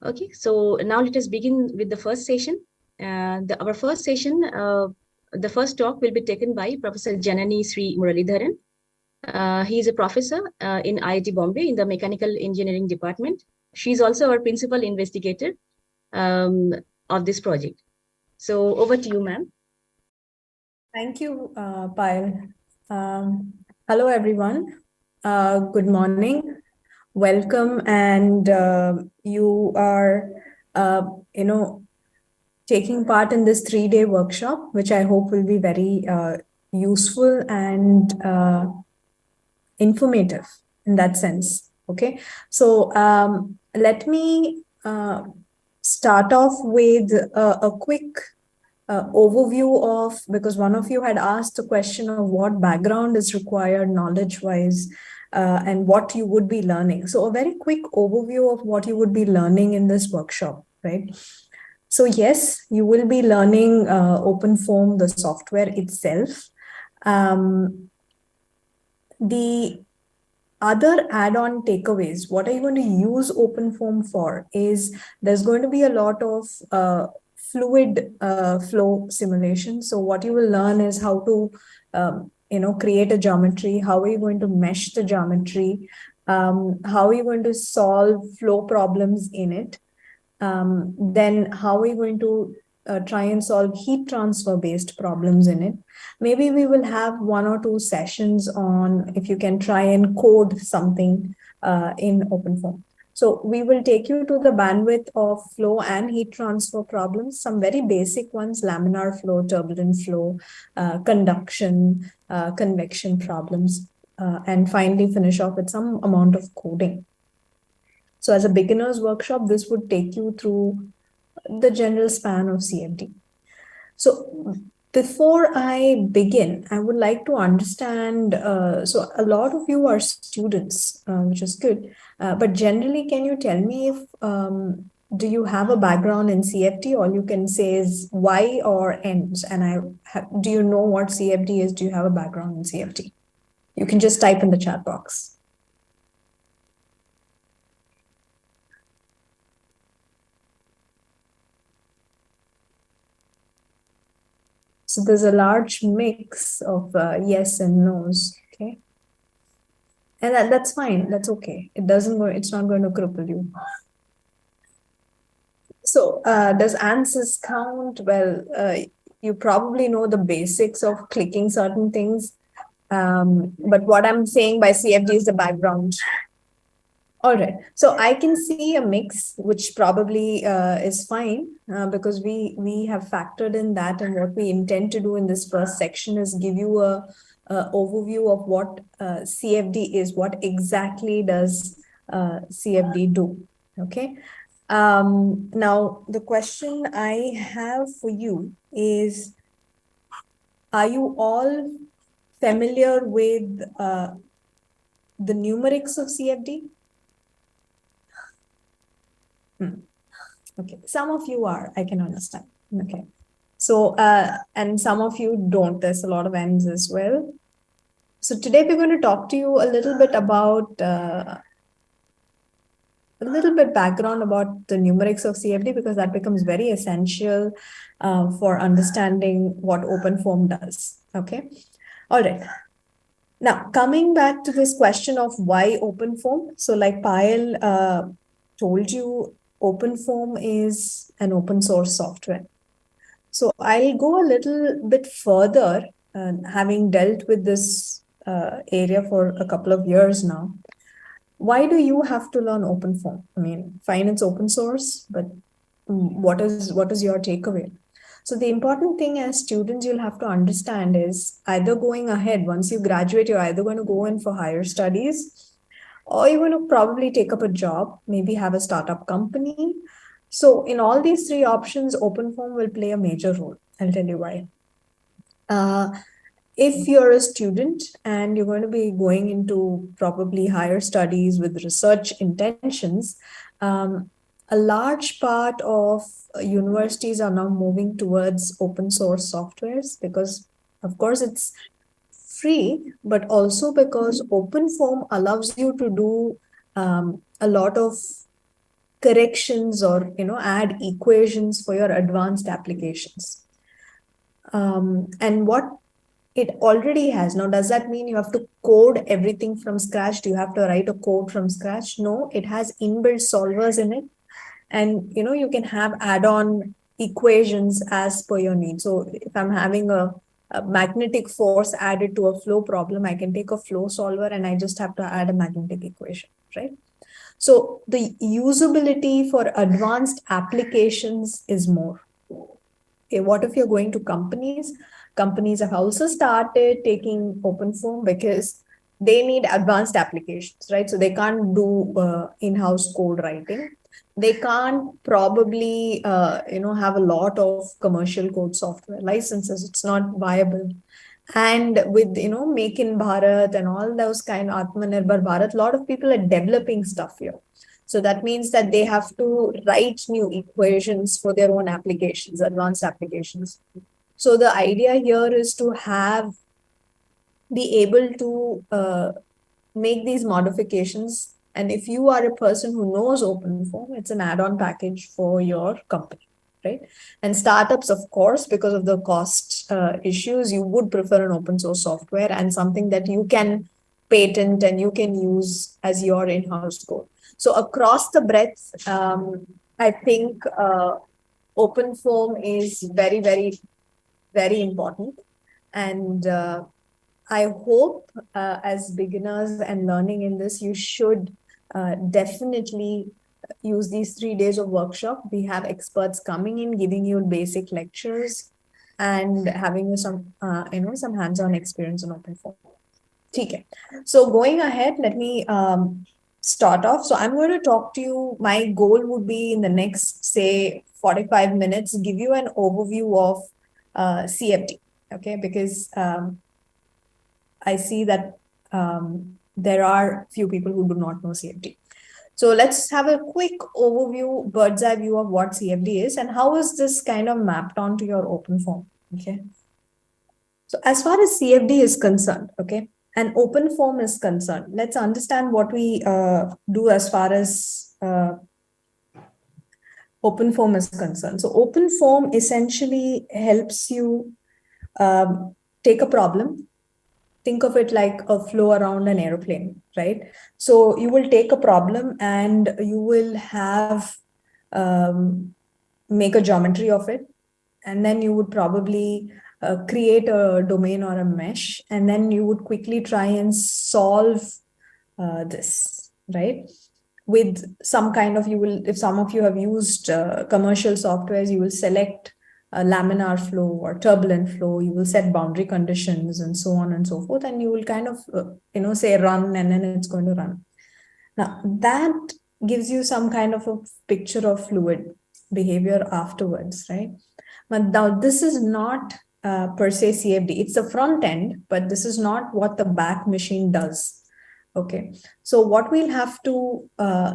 Okay, so now let us begin with the first session. Our first session, the first talk will be taken by Professor Janani Sri Muralidharan. He is a professor in IIT Bombay in the Mechanical Engineering Department. She is also our principal investigator um, of this project. So over to you, ma'am. Thank you, Payal. Hello, everyone. Good morning. Welcome, and you are, uh, you know, taking part in this 3-day workshop, which I hope will be very useful and informative in that sense. Okay, so let me start off with a quick overview of, because one of you had asked the question of what background is required knowledge wise and what you would be learning. So a very quick overview of what you would be learning in this workshop, right? So yes, you will be learning OpenFOAM, the software itself. The other add-on takeaways, what are you going to use OpenFOAM for, is there's going to be a lot of fluid flow simulation. So what you will learn is how to create a geometry, how are you going to mesh the geometry, how are you going to solve flow problems in it, then how are we going to try and solve heat transfer based problems in it. Maybe we will have 1 or 2 sessions on if you can try and code something in OpenFOAM. So we will take you to the bandwidth of flow and heat transfer problems, some very basic ones, laminar flow, turbulent flow, conduction, convection problems, and finally finish off with some amount of coding. So as a beginner's workshop, this would take you through the general span of CFD. So before I begin, I would like to understand, so a lot of you are students, which is good, but generally, can you tell me if, do you have a background in CFD? All you can say is Y or Ns, and do you know what CFD is? Do you have a background in CFD? You can just type in the chat box. So there's a large mix of yes and no's, okay? And that's fine, that's okay. It's not going to cripple you. So does ANSYS count? Well, you probably know the basics of clicking certain things. But what I'm saying by CFD is the background. All right. So I can see a mix, which probably is fine because we have factored in that, and what we intend to do in this first section is give you a overview of what CFD is. What exactly does CFD do? Okay. Now the question I have for you is: are you all familiar with the numerics of CFD? Okay, some of you are, I can understand. Okay. So, and some of you don't. There's a lot of ends as well. So today we're going to talk to you a little bit about, a little bit background about the numerics of CFD, because that becomes very essential for understanding what OpenFOAM does. Okay. All right. Now, coming back to this question of why OpenFOAM. So like Payal told you, OpenFOAM is an open source software. So I'll go a little bit further, having dealt with this area for a couple of years now. Why do you have to learn OpenFOAM? I mean, fine, it's open source, but what is your takeaway? So the important thing as students you'll have to understand is either going ahead, once you graduate, you're either going to go in for higher studies, or you're going to probably take up a job, maybe have a startup company. So in all these 3 options, OpenFOAM will play a major role. I'll tell you why. If you're a student and you're going to be going into probably higher studies with research intentions, a large part of universities are now moving towards open source softwares because, of course, it's free, but also because OpenFOAM allows you to do a lot of corrections or add equations for your advanced applications. And what it already has. Now, does that mean you have to code everything from scratch? Do you have to write a code from scratch? No, it has inbuilt solvers in it. And you can have add-on equations as per your needs. So if I'm having a magnetic force added to a flow problem, I can take a flow solver and I just have to add a magnetic equation, right? So the usability for advanced applications is more. Okay, what if you're going to companies? Companies have also started taking OpenFOAM because they need advanced applications, right? So they can't do in-house code writing. They can't probably, have a lot of commercial code software licenses. It's not viable. And with, Make in Bharat and all those kind of Atmanirbhar Bharat, a lot of people are developing stuff here. So that means that they have to write new equations for their own applications, advanced applications. So the idea here is to be able to make these modifications. And if you are a person who knows OpenFOAM, it's an add-on package for your company, right? And startups, of course, because of the cost issues, you would prefer an open source software and something that you can patent and you can use as your in-house code. So across the breadth, I think OpenFOAM is very, very, very important. And I hope as beginners and learning in this, you should definitely use these 3 days of workshop. We have experts coming in, giving you basic lectures and having some hands-on experience in OpenFOAM. Okay. So going ahead, let me start off. So I'm going to talk to you. My goal would be in the next, say, 45 minutes, give you an overview of CFD. Okay, because I see that there are few people who do not know CFD. So let's have a quick overview, bird's eye view of what CFD is and how is this kind of mapped onto your OpenFOAM. Okay. So as far as CFD is concerned, okay, and OpenFOAM is concerned, let's understand what we do as far as OpenFOAM is concerned. So OpenFOAM essentially helps you take a problem. Think of it like a flow around an airplane, right? So you will take a problem and you will have make a geometry of it, and then you would probably create a domain or a mesh, and then you would quickly try and solve this, right? With some kind of, if some of you have used commercial softwares, you will select a laminar flow or turbulent flow, you will set boundary conditions and so on and so forth, and you will kind of, say run, and then it's going to run. Now, that gives you some kind of a picture of fluid behavior afterwards, right? But now this is not per se CFD. It's the front end, but this is not what the back machine does. Okay, so what we'll have to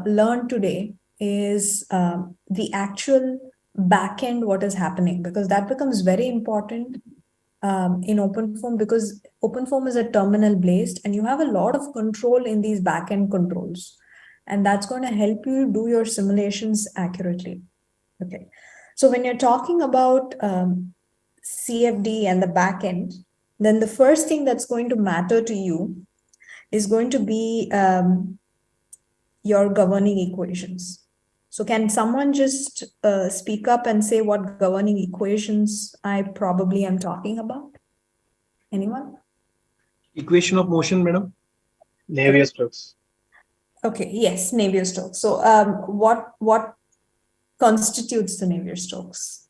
learn today is the actual backend, what is happening, because that becomes very important in OpenFOAM, because OpenFOAM is a terminal based and you have a lot of control in these backend controls, and that's going to help you do your simulations accurately. Okay, so when you're talking about CFD and the backend, then the first thing that's going to matter to you is going to be your governing equations. So can someone just speak up and say what governing equations I probably am talking about? Anyone? Equation of motion, madam. Navier-Stokes. Okay, yes, Navier-Stokes. So what constitutes the Navier-Stokes?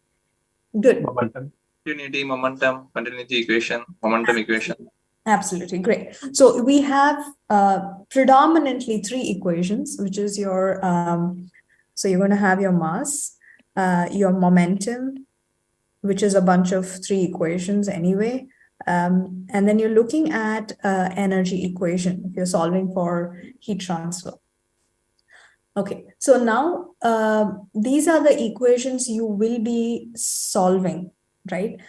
Good. Momentum. Unity, momentum, continuity equation, momentum equation. Absolutely, great. So we have predominantly 3 equations, which is your, so you're going to have your mass, your momentum, which is a bunch of 3 equations anyway. And then you're looking at energy equation if you're solving for heat transfer. Okay, so now these are the equations you will be solving, right?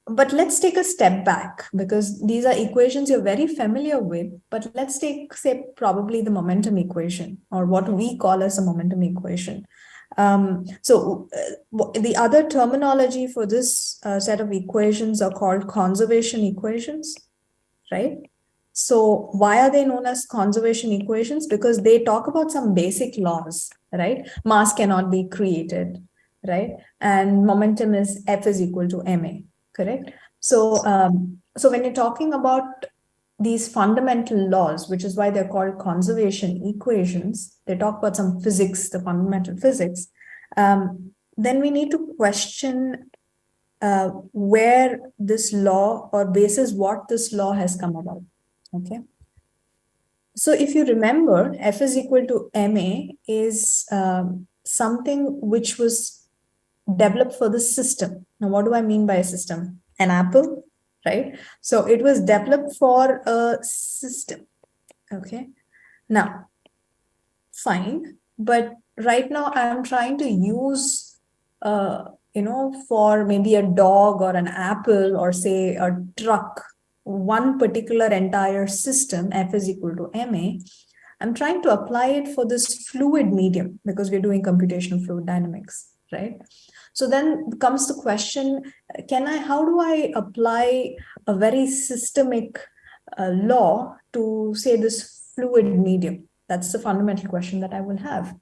But let's take a step back, because these are equations you're very familiar with. But let's take, say, probably the momentum equation, or what we call as a momentum equation. The other terminology for this set of equations are called conservation equations, right? So why are they known as conservation equations? Because they talk about some basic laws, right? Mass cannot be created, right? And momentum is F is equal to ma, correct? So, so when you're talking about these fundamental laws, which is why they're called conservation equations, they talk about some physics, the fundamental physics, then we need to question where this law, or basis what this law has come about. Okay. So if you remember, F is equal to ma is something which was developed for the system. Now, what do I mean by a system? An apple, right? So it was developed for a system. Okay. Now, fine. But right now I'm trying to use, for maybe a dog or an apple, or say a truck, one particular entire system, F is equal to ma. I'm trying to apply it for this fluid medium, because we're doing computational fluid dynamics, right? So then comes the question, how do I apply a very systemic law to, say, this fluid medium? That's the fundamental question that I will have.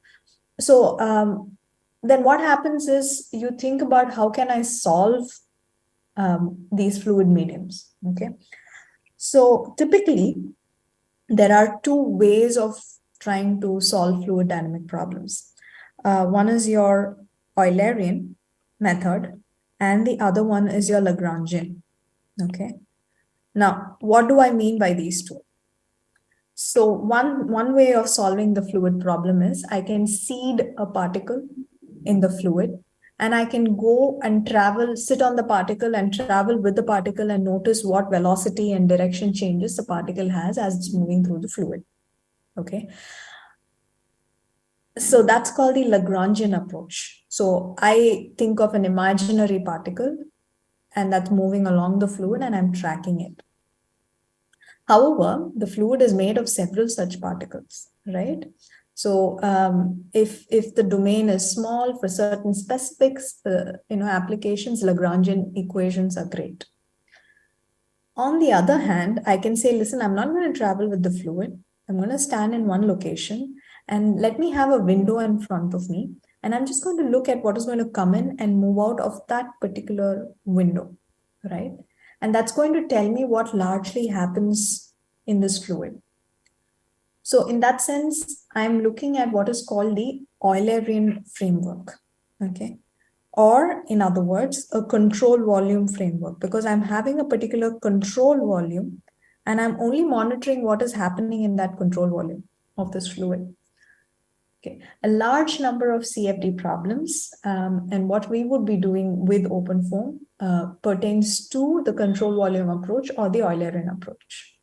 So then what happens is you think about, how can I solve these fluid mediums, okay? So typically, there are two ways of trying to solve fluid dynamic problems. One is your Eulerian method, and the other one is your Lagrangian, okay? Now, what do I mean by these two? So one way of solving the fluid problem is I can seed a particle in the fluid, and I can go and sit on the particle and travel with the particle and notice what velocity and direction changes the particle has as it's moving through the fluid. Okay. So that's called the Lagrangian approach. So I think of an imaginary particle, and that's moving along the fluid, and I'm tracking it. However, the fluid is made of several such particles, right? So if the domain is small for certain specifics, applications, Lagrangian equations are great. On the other hand, I can say, listen, I'm not going to travel with the fluid. I'm going to stand in one location, and let me have a window in front of me. And I'm just going to look at what is going to come in and move out of that particular window, right? And that's going to tell me what largely happens in this fluid. So in that sense, I'm looking at what is called the Eulerian framework, okay? Or in other words, a control volume framework, because I'm having a particular control volume, and I'm only monitoring what is happening in that control volume of this fluid. Okay, a large number of CFD problems, and what we would be doing with OpenFOAM pertains to the control volume approach or the Eulerian approach.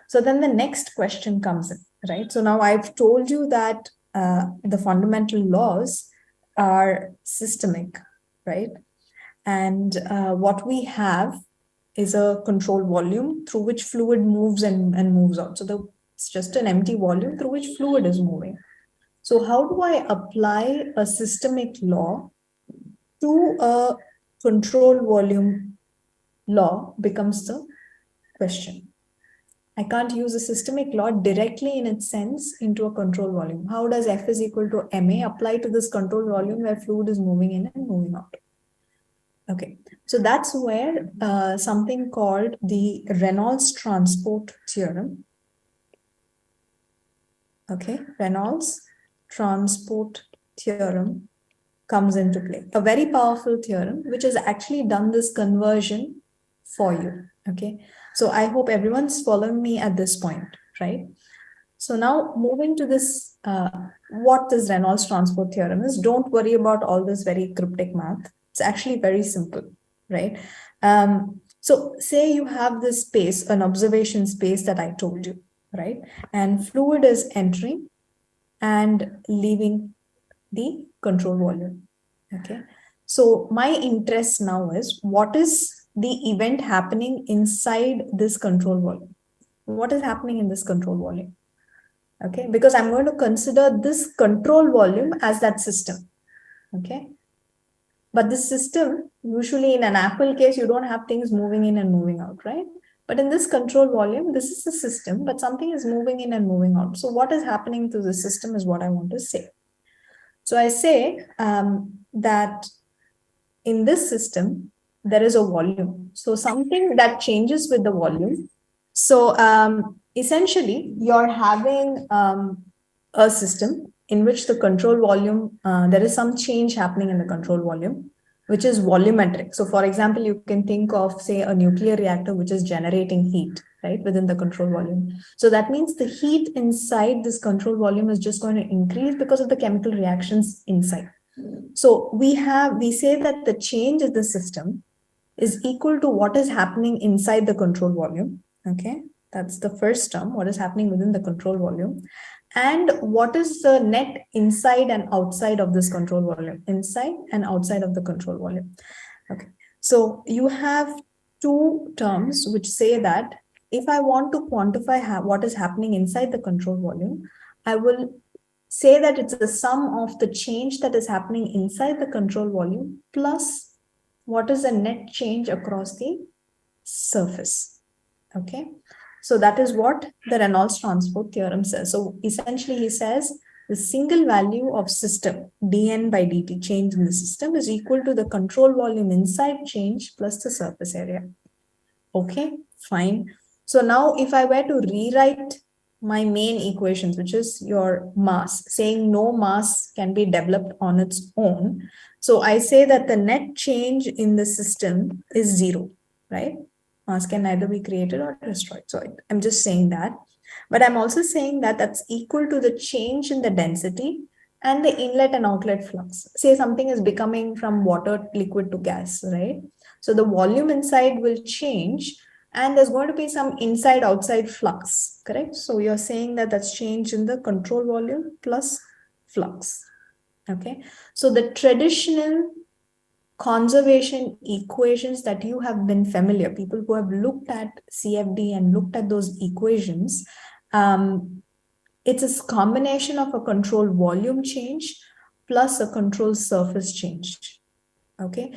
So then the next question comes in, right? So now I've told you that the fundamental laws are systemic, right? And what we have is a control volume through which fluid moves and moves out. So it's just an empty volume through which fluid is moving. So how do I apply a systemic law to a control volume law becomes the question. I can't use a systemic law directly in its sense into a control volume. How does F is equal to ma apply to this control volume where fluid is moving in and moving out? Okay, so that's where something called the Reynolds transport theorem. Okay, Reynolds transport theorem comes into play. A very powerful theorem which has actually done this conversion for you. Okay, so I hope everyone's following me at this point, right? So now moving to this, what this Reynolds transport theorem is, don't worry about all this very cryptic math. It's actually very simple, right? So say you have this space, an observation space that I told you, right? And fluid is entering and leaving the control volume, okay? So my interest now is, what is the event happening inside this control volume. What is happening in this control volume? Okay, because I'm going to consider this control volume as that system. Okay. But this system, usually in an Apple case, you don't have things moving in and moving out, right? But in this control volume, this is the system, but something is moving in and moving out. So what is happening to the system is what I want to say. So I say that in this system, there is a volume. So something that changes with the volume. So essentially, you're having a system in which the control volume, there is some change happening in the control volume, which is volumetric. So for example, you can think of, say, a nuclear reactor, which is generating heat, right, within the control volume. So that means the heat inside this control volume is just going to increase because of the chemical reactions inside. So we say that the change in the system is equal to what is happening inside the control volume. Okay, that's the first term, what is happening within the control volume. And what is the net inside and outside of this control volume? Inside and outside of the control volume. Okay, so you have two terms which say that if I want to quantify what is happening inside the control volume, I will say that it's the sum of the change that is happening inside the control volume plus what is the net change across the surface. Okay, so that is what the Reynolds transport theorem says. So essentially he says the single value of system dN by dt, change in the system, is equal to the control volume inside change plus the surface area. Okay, fine. So now if I were to rewrite my main equations, which is your mass, saying no mass can be developed on its own. So I say that the net change in the system is 0, right? Mass can neither be created or destroyed. So I'm just saying that. But I'm also saying that that's equal to the change in the density and the inlet and outlet flux. Say something is becoming from water, liquid to gas, right? So the volume inside will change and there's going to be some inside-outside flux, correct? So you're saying that that's change in the control volume plus flux, okay? So the traditional conservation equations that you have been familiar, people who have looked at CFD and looked at those equations, it's a combination of a control volume change plus a control surface change, okay?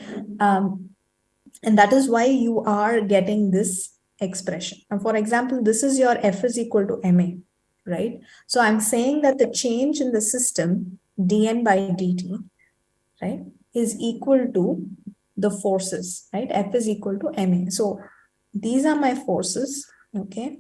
And that is why you are getting this expression. And for example, this is your F is equal to MA, right? So I'm saying that the change in the system, dN by dt, right, is equal to the forces, right? F is equal to MA. So these are my forces, okay?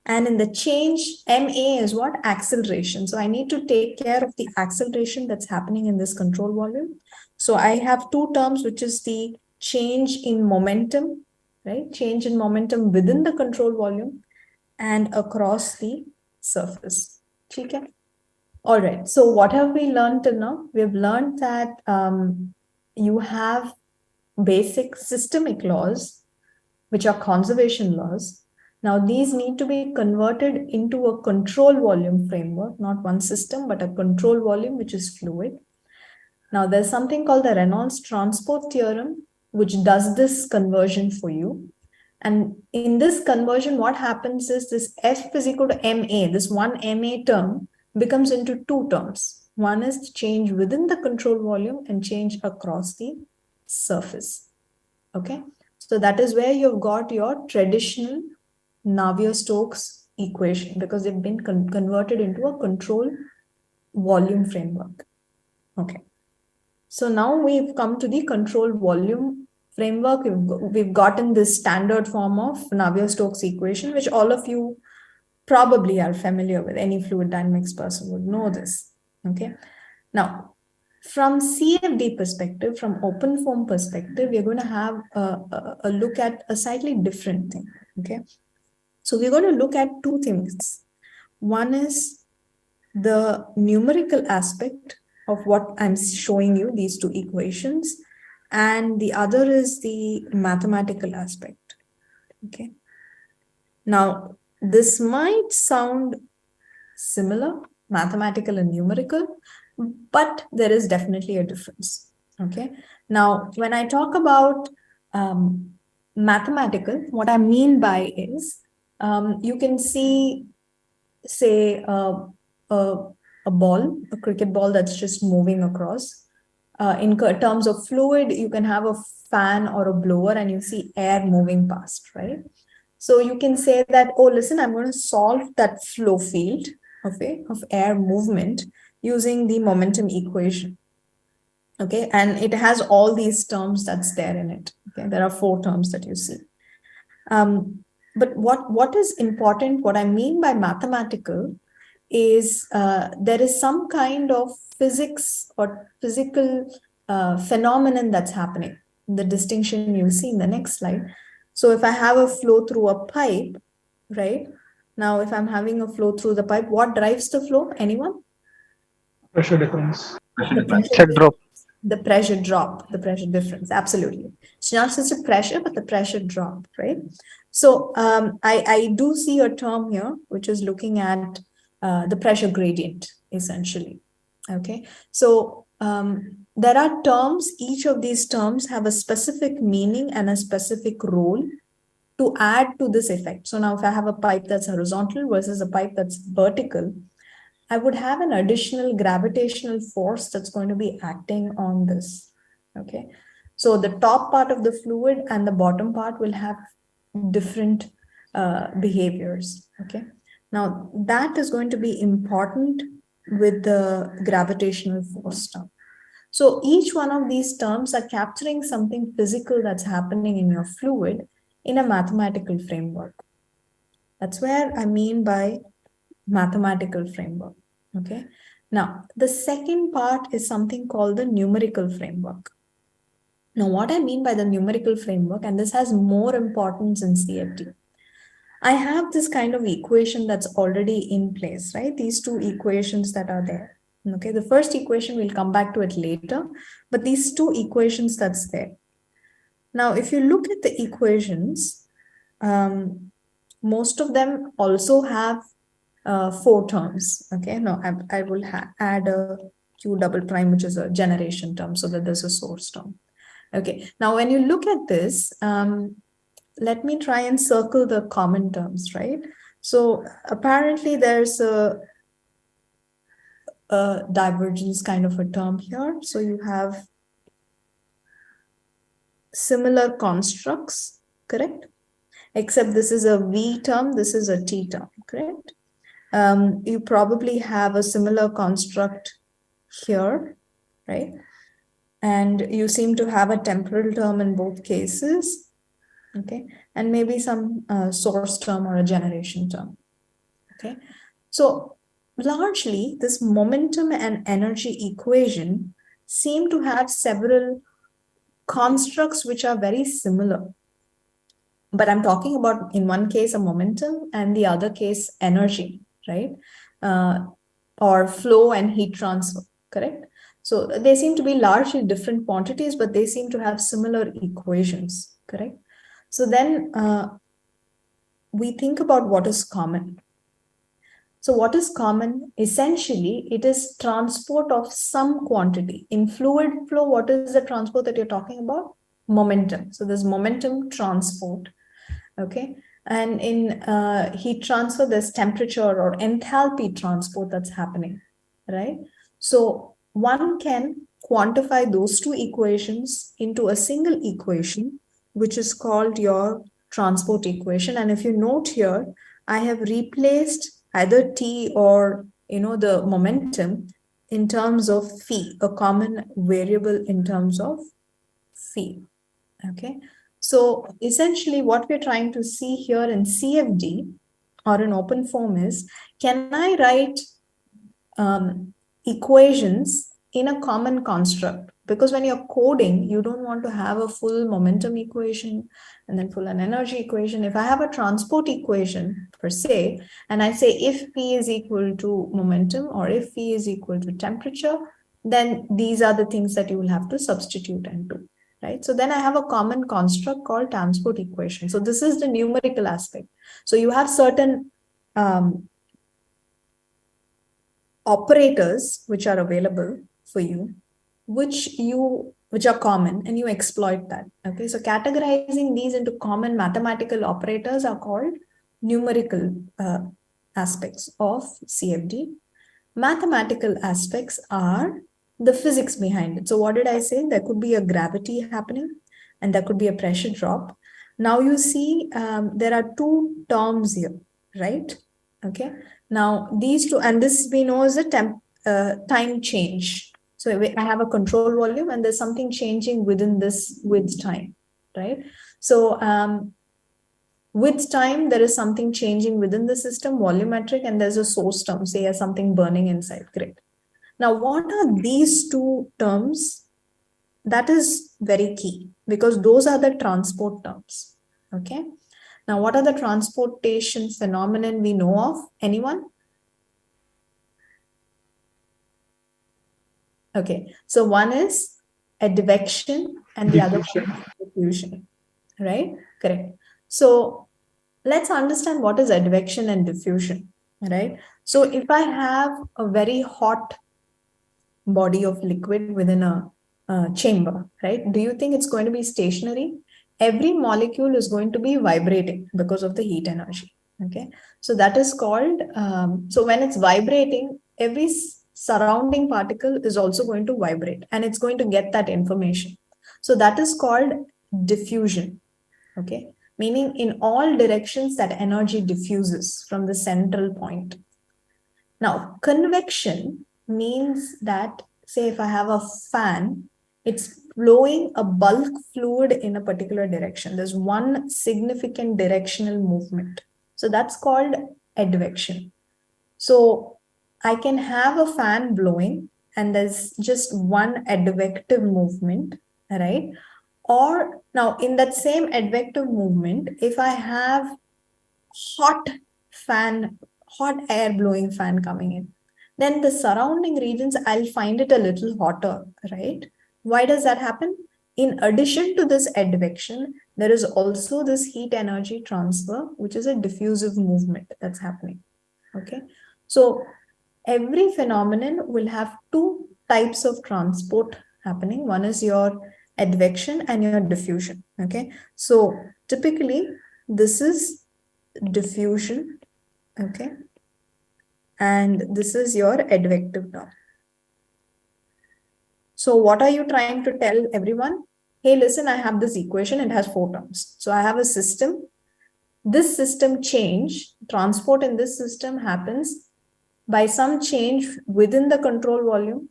And in the change, MA is what? Acceleration. So I need to take care of the acceleration that's happening in this control volume. So I have two terms, which is the change in momentum, right? Change in momentum within the control volume and across the surface. Okay? All right. So what have we learned till now? We've learned that you have basic systemic laws, which are conservation laws. Now, these need to be converted into a control volume framework, not one system, but a control volume, which is fluid. Now, there's something called the Reynolds transport theorem, which does this conversion for you. And in this conversion, what happens is this F is equal to MA, this one MA term becomes into two terms. One is change within the control volume and change across the surface. Okay, so that is where you've got your traditional Navier-Stokes equation, because they've been converted into a control volume framework. Okay. So now we've come to the control volume framework. We've gotten this standard form of Navier-Stokes equation, which all of you probably are familiar with. Any fluid dynamics person would know this. Okay. Now, from CFD perspective, from OpenFOAM perspective, we're going to have a look at a slightly different thing. Okay. So we're going to look at two things. One is the numerical aspect of what I'm showing you, these two equations, and the other is the mathematical aspect. Okay. Now, this might sound similar, mathematical and numerical, but there is definitely a difference. Okay. Now, when I talk about mathematical, what I mean by is, you can see, say, a ball, a cricket ball that's just moving across. In terms of fluid, you can have a fan or a blower and you see air moving past, right? So you can say that, oh, listen, I'm going to solve that flow field, okay, of air movement using the momentum equation. Okay, and it has all these terms that's there in it. Okay, there are 4 terms that you see. But what is important, what I mean by mathematical is there is some kind of physics or physical phenomenon that's happening. The distinction you see in the next slide. So if I have a flow through a pipe, right? Now, if I'm having a flow through the pipe, what drives the flow? Anyone? Pressure difference. The Pressure drop. The pressure drop, the pressure difference, absolutely. It's not just the pressure, but the pressure drop, right? So I do see a term here, which is looking at the pressure gradient, essentially, okay? So there are terms, each of these terms have a specific meaning and a specific role to add to this effect. So now if I have a pipe that's horizontal versus a pipe that's vertical, I would have an additional gravitational force that's going to be acting on this, okay? So the top part of the fluid and the bottom part will have different behaviors, okay? Now, that is going to be important with the gravitational force term. So each one of these terms are capturing something physical that's happening in your fluid in a mathematical framework. That's where I mean by mathematical framework, okay? Now, the second part is something called the numerical framework. Now, what I mean by the numerical framework, and this has more importance in CFD, I have this kind of equation that's already in place, right? These 2 equations that are there, okay? The first equation, we'll come back to it later, but these 2 equations that's there. Now, if you look at the equations, most of them also have 4 terms, okay? No, I will add a Q double prime, which is a generation term, so that there's a source term. Okay, now when you look at this, let me try and circle the common terms, right? So apparently there's a divergence kind of a term here. So you have similar constructs, correct? Except this is a V term, this is a T term, correct? You probably have a similar construct here, right? And you seem to have a temporal term in both cases, okay? And maybe some source term or a generation term, okay? So largely, this momentum and energy equation seem to have several constructs which are very similar. But I'm talking about, in one case, a momentum, and the other case, energy, right? Or flow and heat transfer, correct? So they seem to be largely different quantities, but they seem to have similar equations, correct? So then we think about what is common. So what is common? Essentially, it is transport of some quantity. In fluid flow, what is the transport that you're talking about? Momentum. So there's momentum transport, okay? And in heat transfer, there's temperature or enthalpy transport that's happening, right? So one can quantify those 2 equations into a single equation, which is called your transport equation. And if you note here, I have replaced either T or, the momentum in terms of phi, a common variable in terms of phi, okay? So essentially what we're trying to see here in CFD or in OpenFOAM is, can I write equations in a common construct? Because when you're coding, you don't want to have a full momentum equation and then full an energy equation. If I have a transport equation per se, and I say if P is equal to momentum or if P is equal to temperature, then these are the things that you will have to substitute and do, right? So then I have a common construct called transport equation. So this is the numerical aspect. So you have certain operators which are available for you, which you which are common, and you exploit that. Okay, so categorizing these into common mathematical operators are called numerical aspects of CFD. Mathematical aspects are the physics behind it. So what did I say? There could be a gravity happening and there could be a pressure drop. Now you see there are two terms here, right? Okay. Now these two, and this we know is a time change. So I have a control volume and there's something changing within this with time, right? So with time, there is something changing within the system, volumetric, and there's a source term, say as something burning inside. Great. Now, what are these two terms? That is very key because those are the transport terms. Okay. Now, what are the transportation phenomenon we know of? Anyone? Okay. So one is advection and the other one is diffusion, right? Correct. So let's understand what is advection and diffusion, right? So if I have a very hot body of liquid within a chamber, right? Do you think it's going to be stationary? Every molecule is going to be vibrating because of the heat energy, okay? So that is called, so when it's vibrating, every surrounding particle is also going to vibrate and it's going to get that information. So that is called diffusion, okay? Meaning in all directions that energy diffuses from the central point. Now, convection means that, say, if I have a fan, it's flowing a bulk fluid in a particular direction. There's one significant directional movement. So that's called advection. So I can have a fan blowing and there's just one advective movement, right? Or now in that same advective movement, if I have hot air blowing fan coming in, then the surrounding regions, I'll find it a little hotter, right? Why does that happen? In addition to this advection, there is also this heat energy transfer, which is a diffusive movement that's happening, okay? So every phenomenon will have two types of transport happening. One is your advection and your diffusion, okay? So typically this is diffusion, okay? And this is your advective term. So what are you trying to tell everyone? Hey, listen, I have this equation, it has 4 terms. So I have a system. This system change, transport in this system happens by some change within the control volume,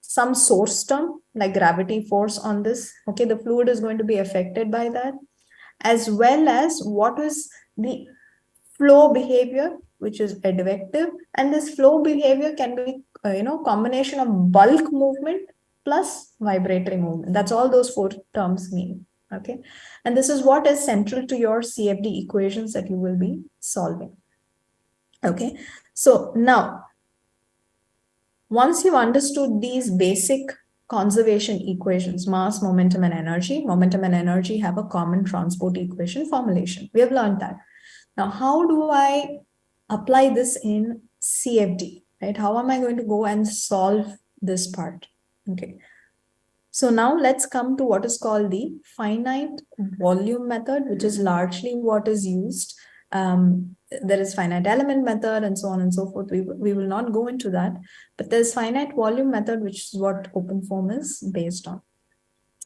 some source term like gravity force on this, okay, the fluid is going to be affected by that, as well as what is the flow behavior, which is advective, and this flow behavior can be, combination of bulk movement plus vibratory movement. That's all those 4 terms mean, okay? And this is what is central to your CFD equations that you will be solving, okay? So now, once you've understood these basic conservation equations, mass, momentum, and energy have a common transport equation formulation. We have learned that. Now, how do I apply this in CFD, right? How am I going to go and solve this part? Okay. So now let's come to what is called the finite volume method, which is largely what is used. There is finite element method and so on and so forth. We will not go into that, but there's finite volume method, which is what OpenFOAM is based on.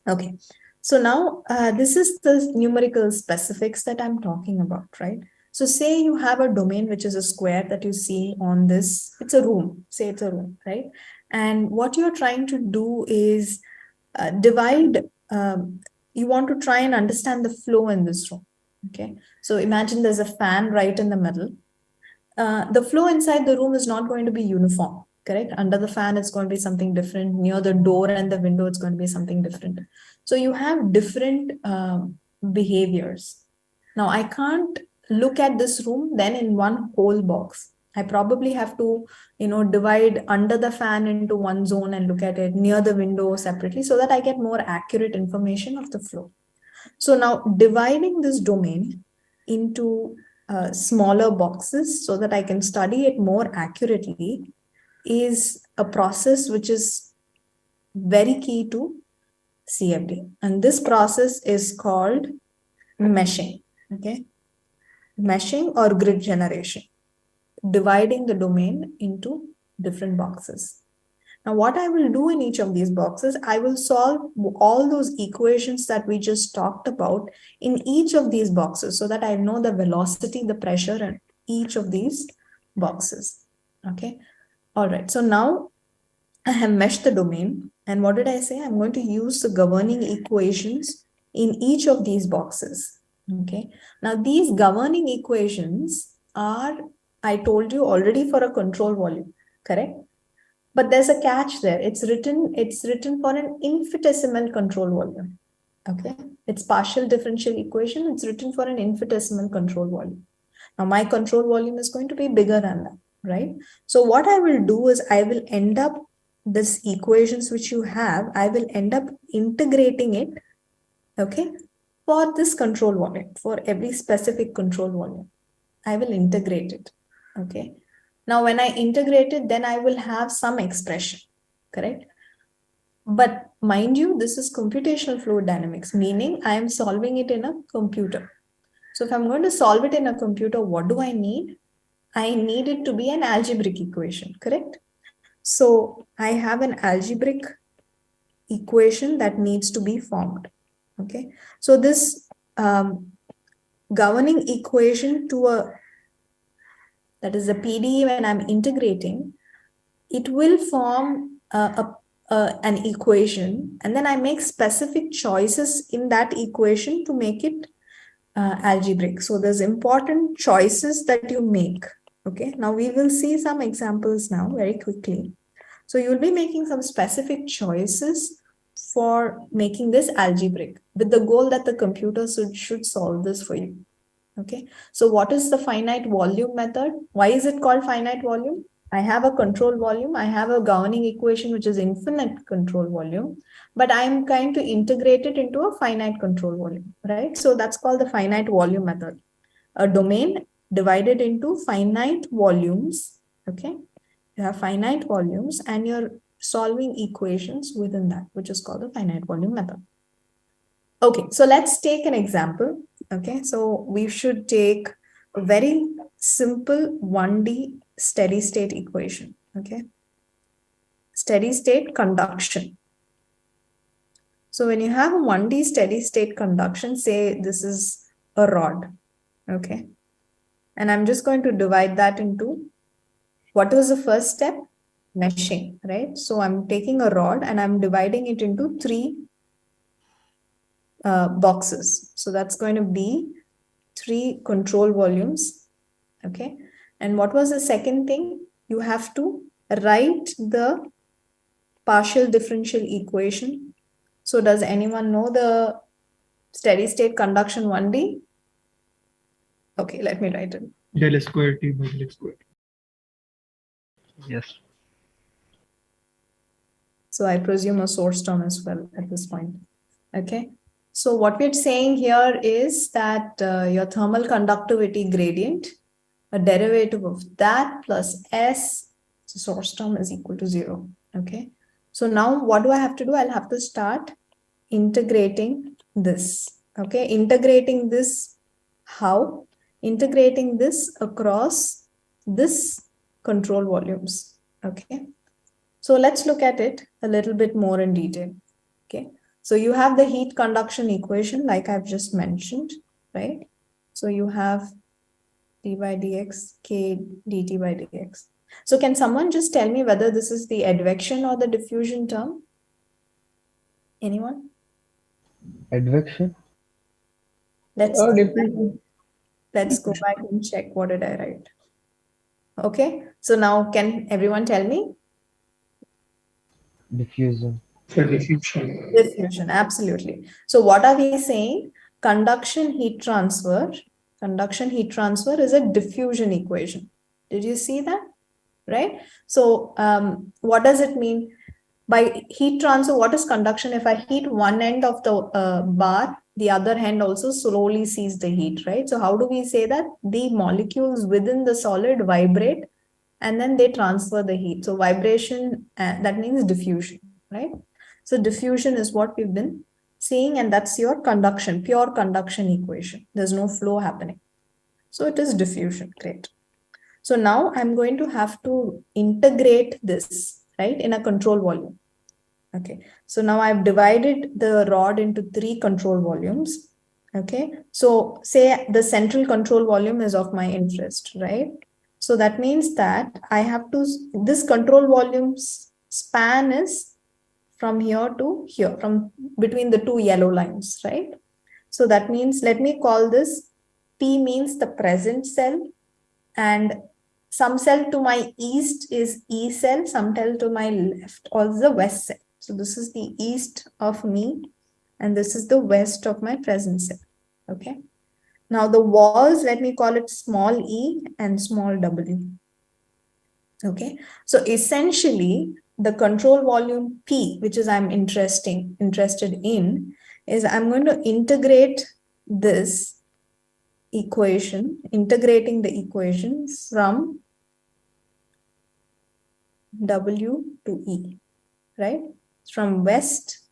Okay. So now this is the numerical specifics that I'm talking about, right? So say you have a domain, which is a square that you see on this, it's a room, say it's a room, right? And what you're trying to do is divide, you want to try and understand the flow in this room, okay? So imagine there's a fan right in the middle. The flow inside the room is not going to be uniform, correct? Under the fan, it's going to be something different. Near the door and the window, it's going to be something different. So you have different behaviors. Now, I can't look at this room then in one whole box. I probably have to, divide under the fan into one zone and look at it near the window separately so that I get more accurate information of the flow. So now dividing this domain into smaller boxes so that I can study it more accurately is a process which is very key to CFD. And this process is called meshing, okay? Meshing or grid generation, dividing the domain into different boxes. Now, what I will do in each of these boxes, I will solve all those equations that we just talked about in each of these boxes so that I know the velocity, the pressure in each of these boxes. Okay. All right. So now I have meshed the domain. And what did I say? I'm going to use the governing equations in each of these boxes. Okay. Now, these governing equations are, I told you already, for a control volume, correct? But there's a catch there. It's written for an infinitesimal control volume. Okay. It's partial differential equation. It's written for an infinitesimal control volume. Now my control volume is going to be bigger than that, right? So what I will do is I will end up this equations which you have, I will end up integrating it, okay, for this control volume, for every specific control volume. I will integrate it, okay? Now, when I integrate it, then I will have some expression, correct? But mind you, this is computational fluid dynamics, meaning I am solving it in a computer. So if I'm going to solve it in a computer, what do I need? I need it to be an algebraic equation, correct? So I have an algebraic equation that needs to be formed, okay? So this governing equation to a, that is a PDE, when I'm integrating, it will form an equation, and then I make specific choices in that equation to make it algebraic. So there's important choices that you make. Okay, now we will see some examples now very quickly. So you'll be making some specific choices for making this algebraic with the goal that the computer should solve this for you. Okay, so what is the finite volume method? Why is it called finite volume? I have a control volume. I have a governing equation, which is infinite control volume, but I'm trying to integrate it into a finite control volume, right? So that's called the finite volume method. A domain divided into finite volumes, okay? You have finite volumes and you're solving equations within that, which is called the finite volume method. Okay, so let's take an example. Okay, so we should take a very simple 1D steady state equation. Okay, steady state conduction. So when you have a 1D steady state conduction, say this is a rod. Okay, and I'm just going to divide that into, what was the first step? Meshing, right? So I'm taking a rod and I'm dividing it into 3 boxes. So that's going to be 3 control volumes. Okay. And what was the second thing? You have to write the partial differential equation. So does anyone know the steady state conduction 1D? Okay, let me write it. Del square T by del square. Yes. So I presume a source term as well at this point. Okay. So what we're saying here is that your thermal conductivity gradient, a derivative of that plus S, so source term, is equal to 0. Okay. So now what do I have to do? I'll have to start integrating this. Okay. Integrating this, how? Integrating this across this control volumes. Okay. So let's look at it a little bit more in detail. Okay. So you have the heat conduction equation like I've just mentioned, right? So you have d by dx, k dt by dx. So can someone just tell me whether this is the advection or the diffusion term? Anyone? Advection? Let's go back and check what did I write. Okay. So now can everyone tell me? Diffusion. Diffusion. Diffusion, absolutely. So what are we saying? Conduction heat transfer is a diffusion equation. Did you see that? Right? So what does it mean? By heat transfer, what is conduction? If I heat one end of the bar, the other end also slowly sees the heat, right? So how do we say that? The molecules within the solid vibrate and then they transfer the heat. So vibration, that means diffusion, right? So diffusion is what we've been seeing, and that's your conduction, pure conduction equation. There's no flow happening. So it is diffusion. Great. So now I'm going to have to integrate this, right, in a control volume. Okay. So now I've divided the rod into 3 control volumes. Okay. So say the central control volume is of my interest, right? So that means that I have to, this control volume's span is from here to here, from between the 2 yellow lines, right? So that means, let me call this P means the present cell, and some cell to my east is E cell, some cell to my left or the west cell. So this is the east of me, and this is the west of my present cell. Okay. Now the walls, let me call it small e and small w. Okay. So essentially, the control volume P, which is I'm interested in, is I'm going to integrate this equation, integrating the equation from W to E, right? From west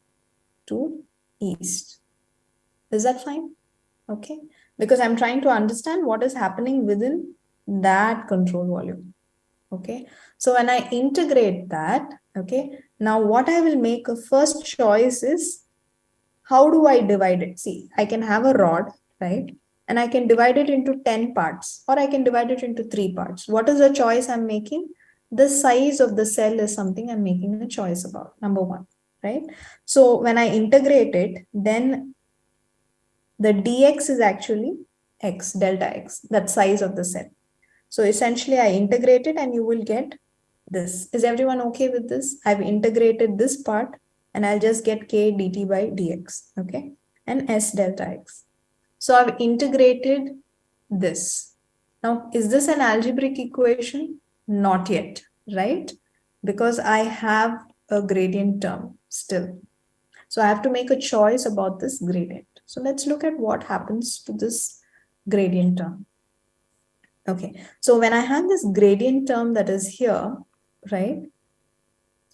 to east. Is that fine? Okay. Because I'm trying to understand what is happening within that control volume. Okay. So when I integrate that, okay, now what I will make a first choice is, how do I divide it? See, I can have a rod, right? And I can divide it into 10 parts, or I can divide it into 3 parts. What is the choice I'm making? The size of the cell is something I'm making a choice about, number 1, right? So when I integrate it, then the dx is actually x, delta x, that size of the cell. So essentially I integrate it and you will get this. Is everyone okay with this? I've integrated this part and I'll just get k dt by dx, okay? And s delta x. So I've integrated this. Now, is this an algebraic equation? Not yet, right? Because I have a gradient term still. So I have to make a choice about this gradient. So let's look at what happens to this gradient term. Okay, so when I have this gradient term that is here, right,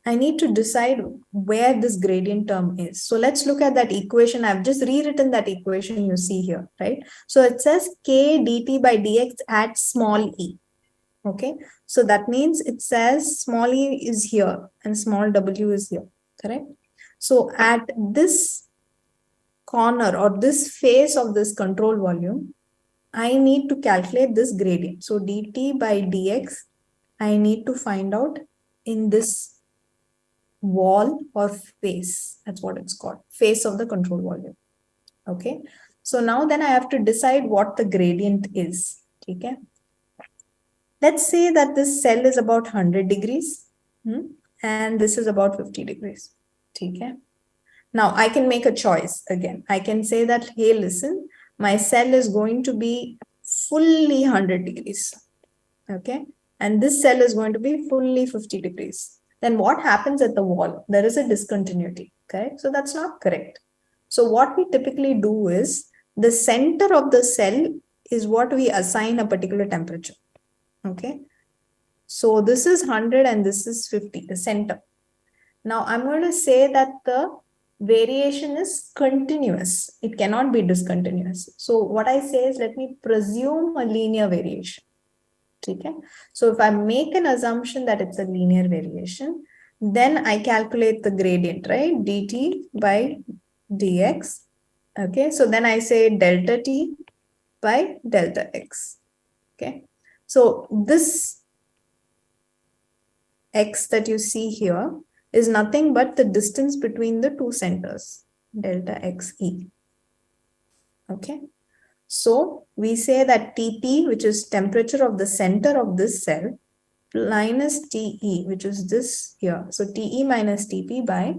I need to decide where this gradient term is. So let's look at that equation. I've just rewritten that equation you see here, right? So it says k dt by dx at small e. Okay, so that means it says small e is here and small w is here, correct? So at this corner or this face of this control volume, I need to calculate this gradient. So dt by dx, I need to find out in this wall or face. That's what it's called, face of the control volume. Okay. So now then I have to decide what the gradient is. Okay. Let's say that this cell is about 100 degrees and this is about 50 degrees. Okay. Now I can make a choice again. I can say that, hey, listen, my cell is going to be fully 100 degrees. Okay. And this cell is going to be fully 50 degrees. Then what happens at the wall? There is a discontinuity, correct? So that's not correct. So what we typically do is the center of the cell is what we assign a particular temperature. Okay. So this is 100 and this is 50, the center. Now I'm going to say that the variation is continuous. It cannot be discontinuous. So what I say is, let me presume a linear variation. Okay. So if I make an assumption that it's a linear variation, then I calculate the gradient, right? dt by dx. Okay. So then I say delta t by delta x. Okay. So this x that you see here is nothing but the distance between the 2 centers, delta xe. Okay. So we say that Tp, which is temperature of the center of this cell, minus Te, which is this here. So Te minus Tp by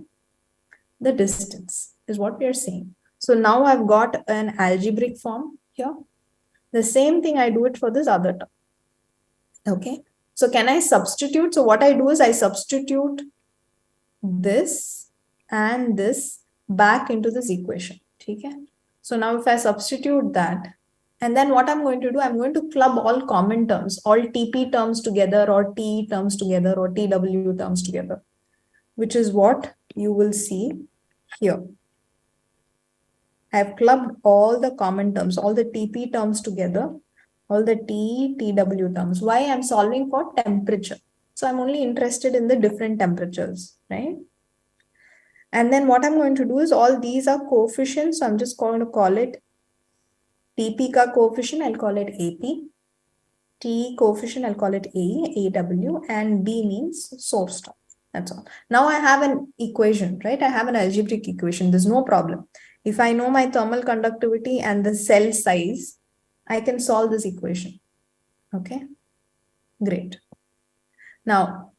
the distance is what we are saying. So now I've got an algebraic form here. The same thing I do it for this other term. Okay. So can I substitute? So what I do is I substitute this and this back into this equation. Okay. So now if I substitute that, and then what I'm going to do, I'm going to club all common terms, all TP terms together or T terms together or TW terms together, which is what you will see here. I've clubbed all the common terms, all the TP terms together, all the TW terms. Why? I'm solving for temperature. So I'm only interested in the different temperatures, right? And then what I'm going to do is all these are coefficients. So I'm just going to call it TP ka coefficient, I'll call it AP. T coefficient, I'll call it AW, and B means source term. That's all. Now I have an equation, right? I have an algebraic equation. There's no problem. If I know my thermal conductivity and the cell size, I can solve this equation. Okay, great. Now,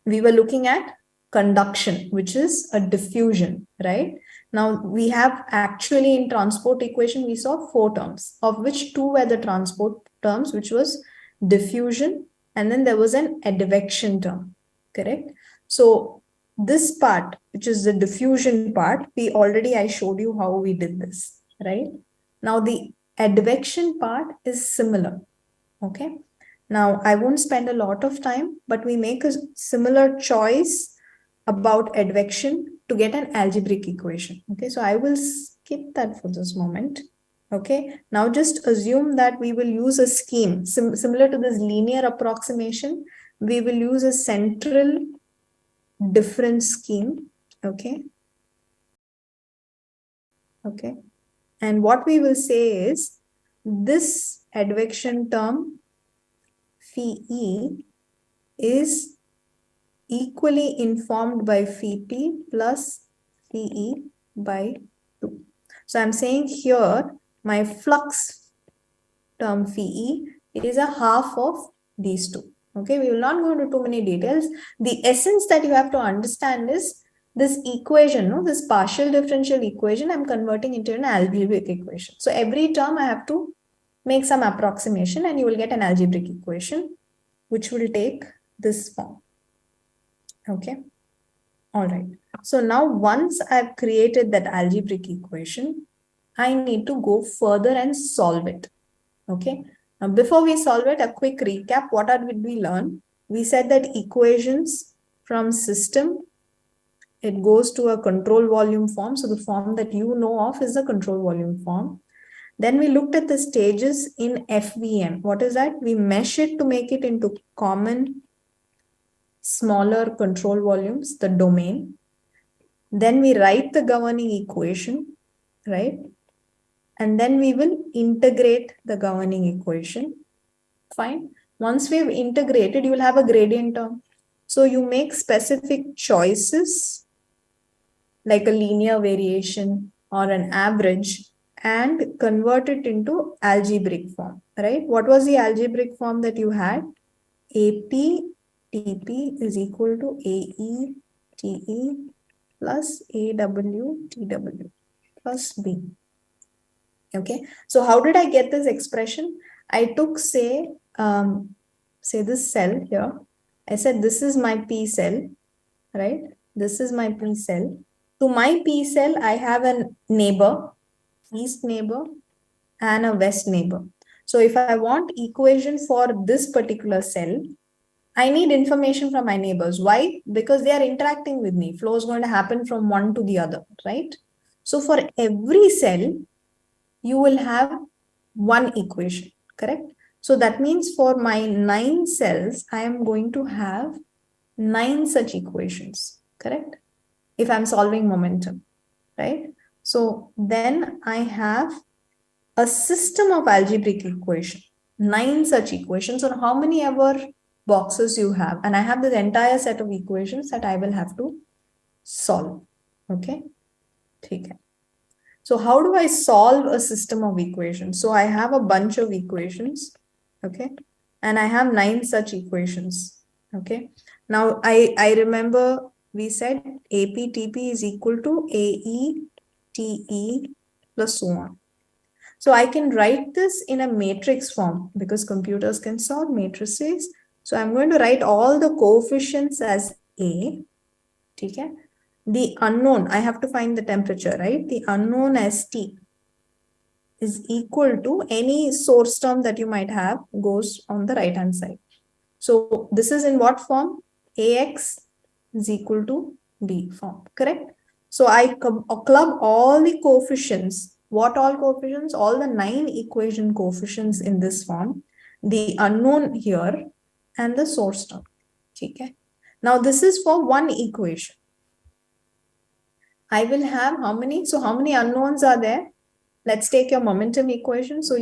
we were looking at conduction, which is a diffusion, right? Now we have actually in transport equation, we saw 4 terms, of which 2 were the transport terms, which was diffusion, and then there was an advection term, correct? So this part, which is the diffusion part, I showed you how we did this, right? Now the advection part is similar, okay? Now I won't spend a lot of time, but we make a similar choice about advection to get an algebraic equation. Okay, so I will skip that for this moment. Okay, now just assume that we will use a scheme similar to this linear approximation. We will use a central difference scheme. Okay. Okay. And what we will say is this advection term phi E is equally informed by phi P plus phi E by 2. So I'm saying here my flux term phi E is a half of these two. Okay, we will not go into too many details. The essence that you have to understand is this equation, no, this partial differential equation, I'm converting into an algebraic equation. So every term I have to make some approximation and you will get an algebraic equation, which will take this form. Okay. All right. So now once I've created that algebraic equation, I need to go further and solve it. Okay. Now before we solve it, a quick recap. What did we learn? We said that equations from system, it goes to a control volume form. So the form that you know of is the control volume form. Then we looked at the stages in FVM. What is that? We mesh it to make it into common smaller control volumes, the domain. Then we write the governing equation, right? And then we will integrate the governing equation. Fine. Once we've integrated, you will have a gradient term. So you make specific choices like a linear variation or an average and convert it into algebraic form, right? What was the algebraic form that you had? AP TP is equal to AE TE plus AW TW plus B. Okay, so how did I get this expression? I took, say this cell here. I said this is my P cell, right? This is my P cell. To my P cell, I have a neighbor, east neighbor, and a west neighbor. So if I want equation for this particular cell, I need information from my neighbors. Why? Because they are interacting with me. Flow is going to happen from one to the other, right? So for every cell, you will have one equation, correct? So that means for my 9 cells, I am going to have 9 such equations, correct? If I'm solving momentum, right? So then I have a system of algebraic equation, 9 such equations on how many ever boxes you have. And I have this entire set of equations that I will have to solve, okay? Okay. So how do I solve a system of equations? So I have a bunch of equations, okay? And I have 9 such equations, okay? Now I remember we said AP TP is equal to AE TE plus so on. So I can write this in a matrix form because computers can solve matrices. So I'm going to write all the coefficients as A, okay? The unknown, I have to find the temperature, right? The unknown as T is equal to any source term that you might have goes on the right hand side. So this is in what form? AX is equal to B form, correct? So I club all the coefficients. What all coefficients? All the 9 equation coefficients in this form, the unknown here, and the source term. Okay. Now this is for one equation. I will have how many? So how many unknowns are there? Let's take your momentum equation. So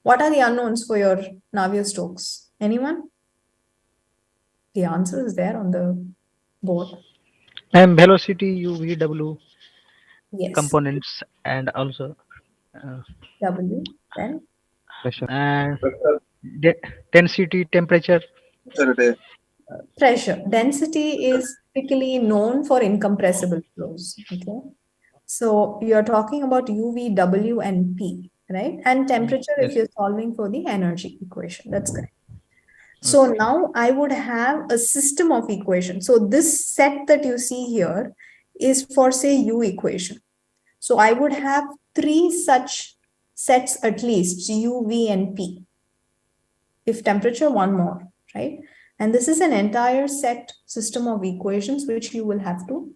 what are the unknowns for your Navier-Stokes? Anyone? The answer is there on the board. And velocity, UVW Yes. components, and also W. Then Pressure. and density, temperature. pressure. Density is typically known for incompressible flows. Okay. So you're talking about UV, W, and P, right? And temperature if Yes. you're solving for the energy equation. That's correct. So now I would have a system of equations. So this set that you see here is for, say, U equation. So I would have 3 such sets at least, U, V, and P. If temperature, 1 more, right? And this is an entire set system of equations which you will have to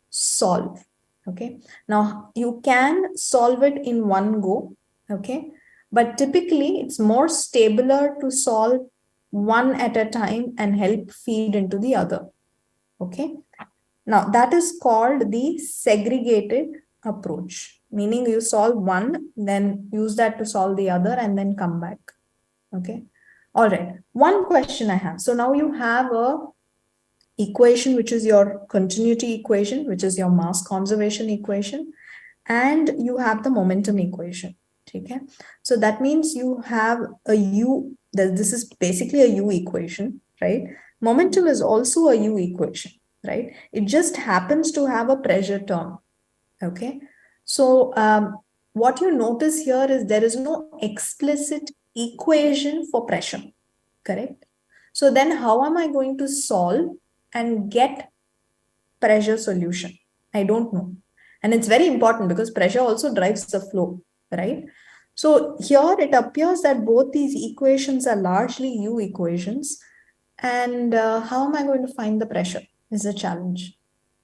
solve. Okay. Now you can solve it in one go. Okay. But typically it's more stabler to solve one at a time and help feed into the other. Okay. Now that is called the segregated approach, meaning you solve one, then use that to solve the other and then come back. Okay. All right. One question I have. So now you have a equation, which is your continuity equation, which is your mass conservation equation, and you have the momentum equation. Okay. So that means you have a U, this is basically a U equation, right? Momentum is also a U equation, right? It just happens to have a pressure term. Okay. So what you notice here is there is no explicit equation for pressure, correct? So then how am I going to solve and get pressure solution? I don't know. And it's very important because pressure also drives the flow, right? So here it appears that both these equations are largely U equations. And how am I going to find the pressure is a challenge.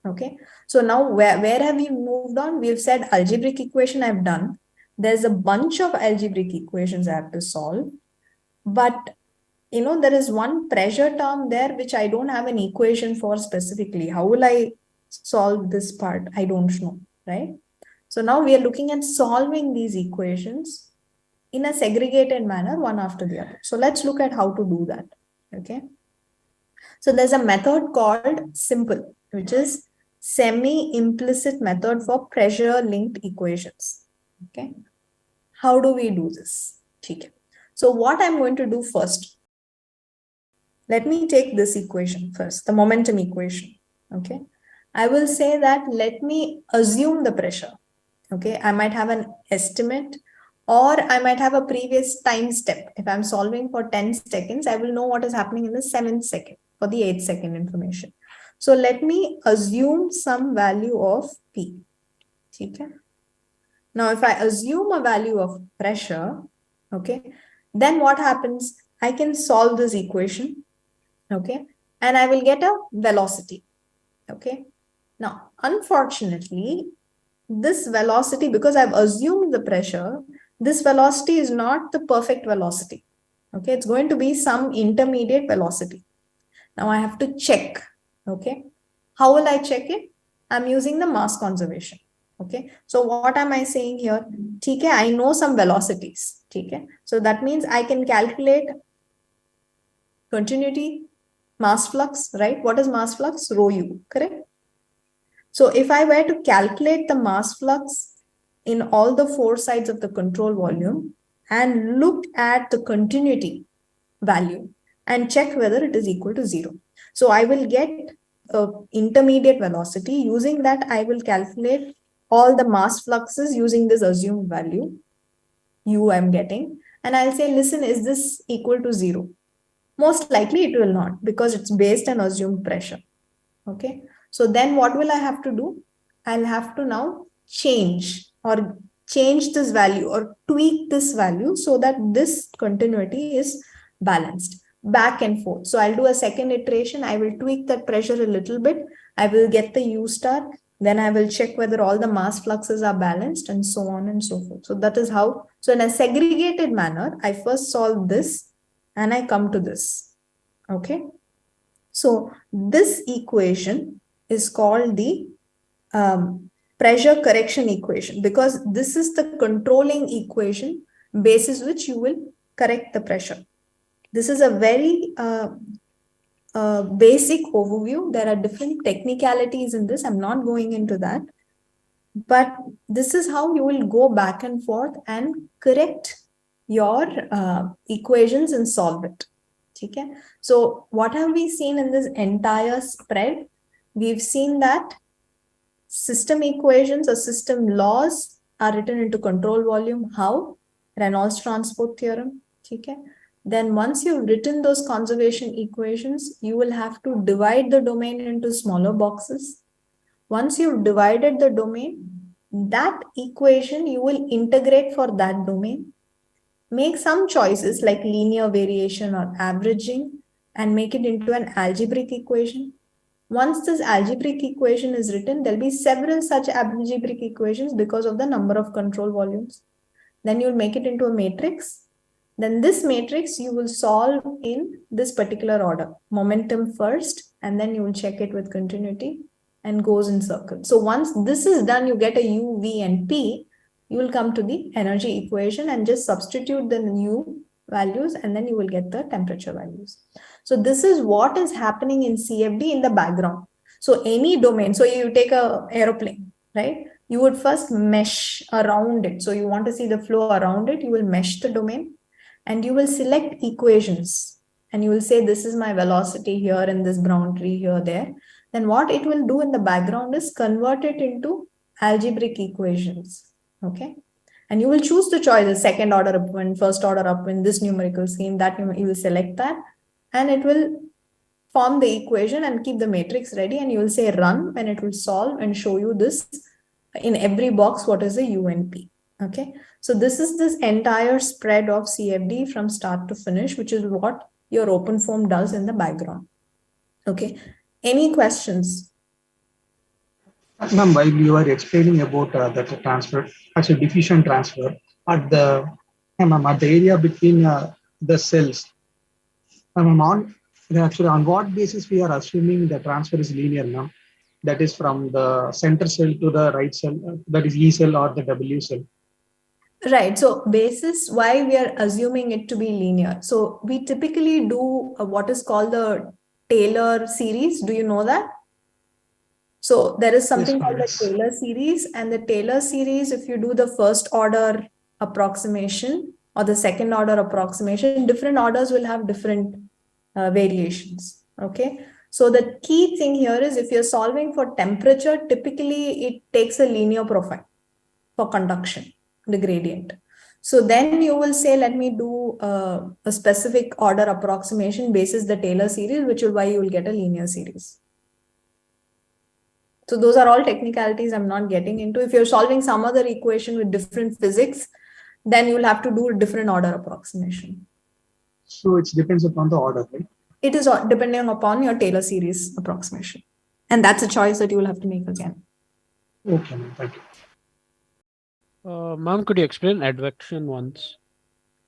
Okay. So now where have we moved on? We've said algebraic equation I've done. There's a bunch of algebraic equations I have to solve. But you know, there is one pressure term there which I don't have an equation for specifically. How will I solve this part? I don't know, right? So now we are looking at solving these equations in a segregated manner, one after the other. So let's look at how to do that, okay? So there's a method called simple, which is semi-implicit method for pressure-linked equations, okay? How do we do this? Okay. So what I'm going to do first, let me take this equation first, the momentum equation, okay? I will say that let me assume the pressure, okay? I might have an estimate or I might have a previous time step. If I'm solving for 10 seconds, I will know what is happening in the 7th second for the 8th second information. So let me assume some value of P, okay? Now, if I assume a value of pressure, okay, then what happens? I can solve this equation, okay, and I will get a velocity, okay. Now, unfortunately, this velocity, because I've assumed the pressure, this velocity is not the perfect velocity, okay. It's going to be some intermediate velocity. Now, I have to check, okay. How will I check it? I'm using the mass conservation. Okay, so what am I saying here? Okay, I know some velocities. Okay, so that means I can calculate continuity, mass flux, right? What is mass flux? Rho u, correct? So if I were to calculate the mass flux in all the 4 sides of the control volume and look at the continuity value and check whether it is equal to 0. So I will get intermediate velocity. Using that, I will calculate all the mass fluxes using this assumed value u I'm getting, and I'll say, listen, is this equal to 0? Most likely it will not, because it's based on assumed pressure. Okay, so then what will I have to do? I'll have to now change this value or tweak this value so that this continuity is balanced. back and forth. So I'll do a second iteration. I will tweak that pressure a little bit. I will get the U star. Then I will check whether all the mass fluxes are balanced and so on and so forth. So that is how, so in a segregated manner, I first solve this and I come to this. Okay. So this equation is called the pressure correction equation, because this is the controlling equation basis which you will correct the pressure. This is a very basic overview. There are different technicalities in this. I'm not going into that. But this is how you will go back and forth and correct your equations and solve it. Okay? So what have we seen in this entire spread? We've seen that system equations or system laws are written into control volume. How? Reynolds transport theorem. Okay? Then once you've written those conservation equations, you will have to divide the domain into smaller boxes. Once you've divided the domain, that equation you will integrate for that domain. Make some choices like linear variation or averaging and make it into an algebraic equation. Once this algebraic equation is written, there'll be several such algebraic equations because of the number of control volumes. Then you'll make it into a matrix. Then this matrix you will solve in this particular order. Momentum first, and then you will check it with continuity and goes in circles. So once this is done, you get a U, V, and P. You will come to the energy equation and just substitute the new values, and then you will get the temperature values. So this is what is happening in CFD in the background. So any domain, so you take a aeroplane, right? You would first mesh around it. So you want to see the flow around it, you will mesh the domain and you will select equations and you will say, this is my velocity here in this brown tree here, there. Then what it will do in the background is convert it into algebraic equations. Okay. And you will choose the choices, second order upwind, first order upwind, this numerical scheme, that you will select that, and it will form the equation and keep the matrix ready. And you will say run when it will solve and show you this in every box, what is the U and P. Okay. So this is this entire spread of CFD from start to finish, which is what your OpenFOAM does in the background. Okay. Any questions? Ma'am, while you are explaining about that transfer, actually diffusion transfer at the area between the cells, on what basis we are assuming the transfer is linear now? That is from the center cell to the right cell, that is E cell or the W cell. Right. So basis why we are assuming it to be linear. So we typically do what is called the Taylor series. Do you know that? So there is something called the Taylor series, and the Taylor series, if you do the first order approximation or the second order approximation, different orders will have different variations. Okay. So the key thing here is if you're solving for temperature, typically it takes a linear profile for conduction, the gradient. So then you will say, let me do a specific order approximation basis the Taylor series, which is why you will get a linear series. So those are all technicalities I'm not getting into. If you're solving some other equation with different physics, then you'll have to do a different order approximation. So it depends upon the order, right? It is depending upon your Taylor series approximation. And that's a choice that you will have to make again. Okay, thank you. Ma'am, could you explain advection once?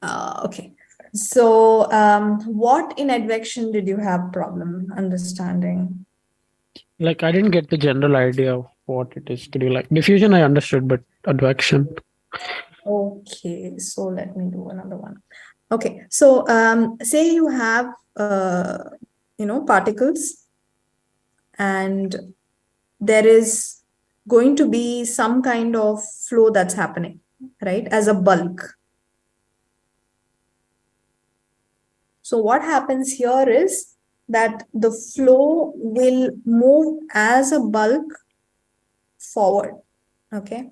Okay. So what in advection did you have problem understanding? Like, I didn't get the general idea of what it is. Could you, like, diffusion I understood, but advection. Okay, so let me do another one. Okay, so say you have particles, and there is going to be some kind of flow that's happening, right, as a bulk. So what happens here is that the flow will move as a bulk forward. Okay.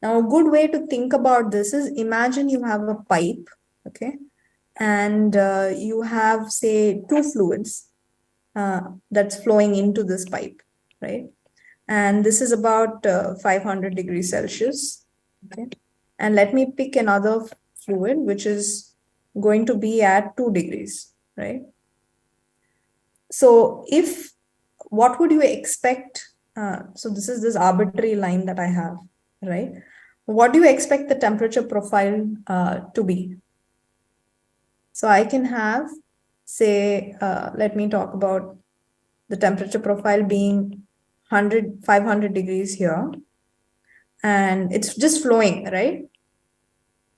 Now, a good way to think about this is imagine you have a pipe, okay, and you have, say, two fluids that's flowing into this pipe, right? And this is about 500 degrees Celsius, okay? And let me pick another fluid, which is going to be at 2 degrees, right? So what would you expect? So this is this arbitrary line that I have, right? What do you expect the temperature profile to be? So I can have, say, let me talk about the temperature profile being 500 degrees here. And it's just flowing, right?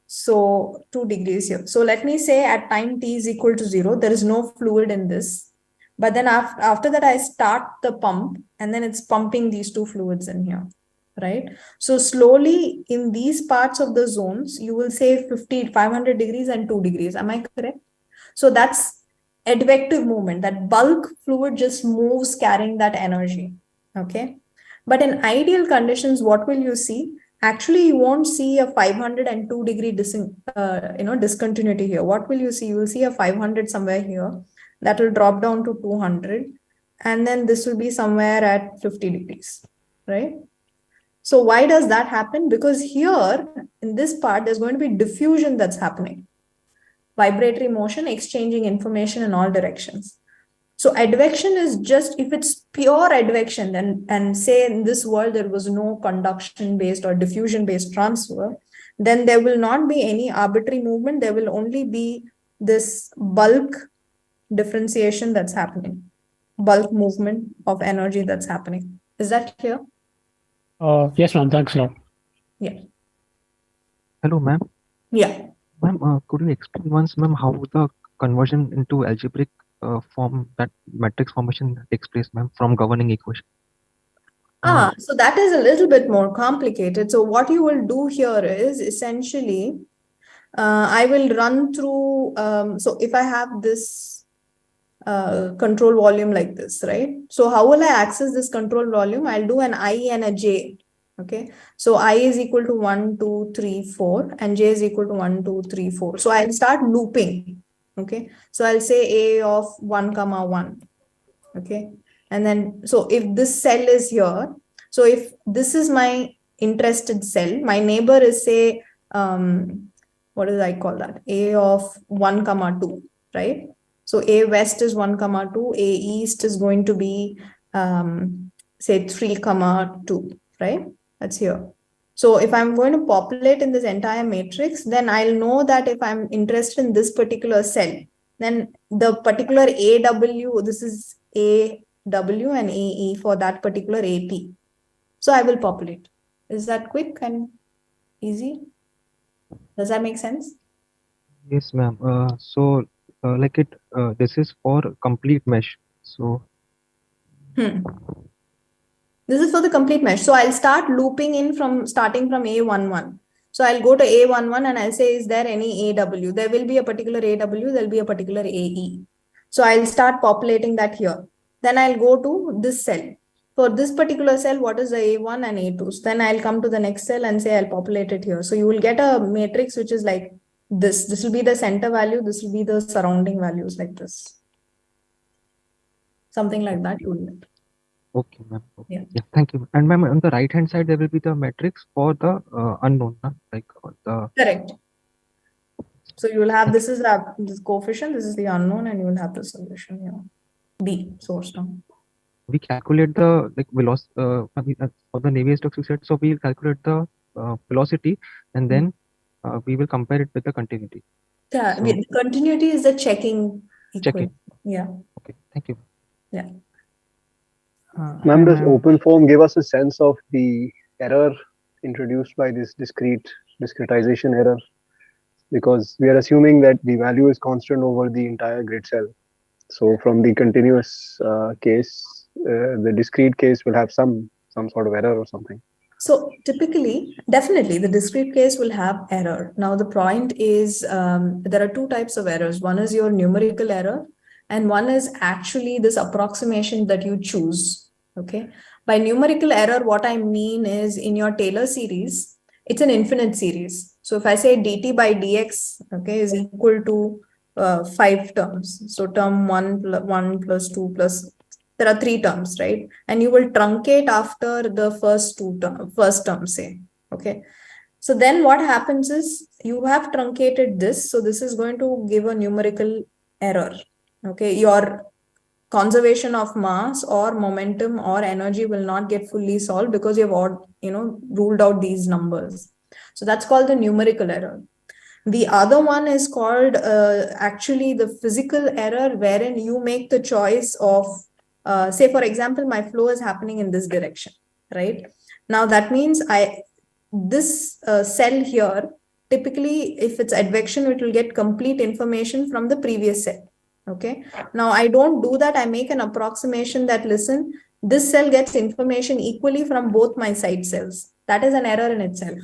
So 2 degrees here. So let me say at time t is equal to 0, there is no fluid in this. But then after that, I start the pump and then it's pumping these two fluids in here, right? So slowly in these parts of the zones, you will say 500 degrees and 2 degrees. Am I correct? So that's advective movement, that bulk fluid just moves carrying that energy, okay? But in ideal conditions, what will you see? Actually, you won't see a 502 degree discontinuity here. What will you see? You will see a 500 somewhere here that will drop down to 200. And then this will be somewhere at 50 degrees, right? So why does that happen? Because here in this part, there's going to be diffusion that's happening. Vibratory motion, exchanging information in all directions. So advection is just, if it's pure advection, and say in this world there was no conduction based or diffusion based transfer, then there will not be any arbitrary movement. There will only be this bulk differentiation that's happening, bulk movement of energy that's happening. Is that clear? Yes, ma'am. Thanks a lot. Yeah. Hello, ma'am. Yeah. Ma'am, could you explain once, ma'am, how the conversion into algebraic form, that matrix formation takes place, ma'am, from governing equation? So that is a little bit more complicated. So what you will do here is essentially, I will run through, so if I have this control volume like this, right? So how will I access this control volume? I'll do an I and a J. Okay, so I is equal to 1, 2, 3, 4, and J is equal to 1, 2, 3, 4. So I'll start looping. Okay, so I'll say A of 1, 1. Okay, and then so if this cell is here, so if this is my interested cell, my neighbor is, say, what do I call that? A of 1, 2, right? So A west is 1, 2, A east is going to be say 3, 2, right? That's here. So if I'm going to populate in this entire matrix, then I'll know that if I'm interested in this particular cell, then the particular AW, this is AW and AE for that particular AP. So I will populate. Is that quick and easy? Does that make sense? Yes, ma'am. So this is for complete mesh. So this is for the complete mesh. So I'll start looping in starting from A11. So I'll go to A11 and I'll say, is there any AW? There will be a particular AW, there'll be a particular AE. So I'll start populating that here. Then I'll go to this cell. For this particular cell, what is the A1 and A2? So then I'll come to the next cell and say I'll populate it here. So you will get a matrix which is like this. This will be the center value. This will be the surrounding values like this. Something like that you will get. okay, ma'am. Okay. Yeah, thank you. And ma'am, on the right hand side, there will be the matrix for the unknown, like the. Correct. So you will have, this is this coefficient, this is the unknown, and you will have the solution here. B, source term. We calculate the velocity for the Navier-Stokes you said. So we will calculate the velocity, and then we will compare it with the continuity. Yeah, so, the continuity is the checking. Yeah. Okay, thank you. Yeah. Ma'am, does OpenFOAM give us a sense of the error introduced by this discretization error? Because we are assuming that the value is constant over the entire grid cell. So from the continuous case, the discrete case will have some sort of error or something. So typically, definitely the discrete case will have error. Now the point is there are two types of errors. One is your numerical error, and one is actually this approximation that you choose. Okay. By numerical error, what I mean is in your Taylor series, it's an infinite series. So if I say dt by dx, okay, is equal to 5 terms. So term 1 plus 2 plus, there are 3 terms, right? And you will truncate after the first term, say, okay. So then what happens is you have truncated this. So this is going to give a numerical error. Okay, your conservation of mass or momentum or energy will not get fully solved because you've ruled out these numbers. So that's called the numerical error. The other one is called actually the physical error, wherein you make the choice of, say, for example, my flow is happening in this direction, right? Now that means this cell here, typically, if it's advection, it will get complete information from the previous cell. Okay. Now I don't do that. I make an approximation that, listen, this cell gets information equally from both my side cells. That is an error in itself,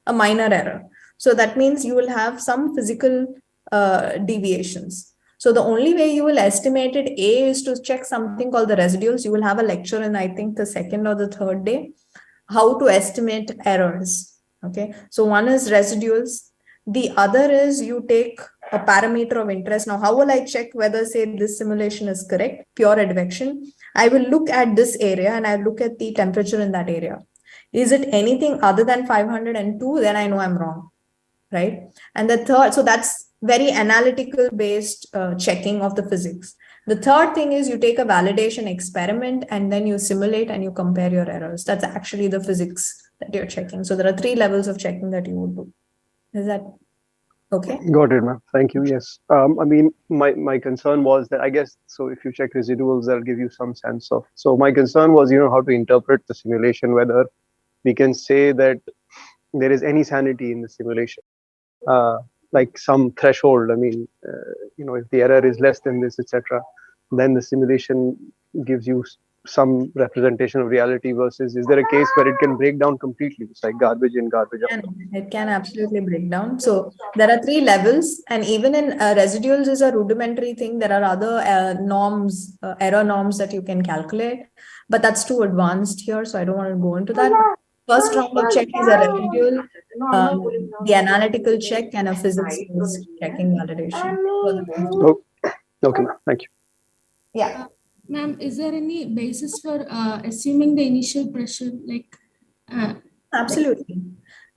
a minor error. So that means you will have some physical deviations. So the only way you will estimate it, A, is to check something called the residuals. You will have a lecture in, I think, the second or the third day, how to estimate errors. Okay. So one is residuals. The other is you take a parameter of interest. Now, how will I check whether, say, this simulation is correct? Pure advection. I will look at this area and I look at the temperature in that area. Is it anything other than 502? Then I know I'm wrong, right? And the third, so that's very analytical based checking of the physics. The third thing is you take a validation experiment and then you simulate and you compare your errors. That's actually the physics that you're checking. So there are 3 levels of checking that you would do. Is that okay? Got it, ma'am. Thank you. Yes. I mean, my concern was that, I guess, so if you check residuals, that'll give you some sense of, so my concern was, how to interpret the simulation, whether we can say that there is any sanity in the simulation, like some threshold. I mean, if the error is less than this, etc., then the simulation gives you some representation of reality, versus is there a case where it can break down completely? It's like garbage in, garbage out. It can absolutely break down. So there are 3 levels, and even in residuals is a rudimentary thing. There are other norms, error norms that you can calculate, but that's too advanced here, so I don't want to go into that. First round of check is a residual, the analytical check, and a physics-based checking validation. Okay, thank you. Yeah. Ma'am, is there any basis for assuming the initial pressure? Absolutely.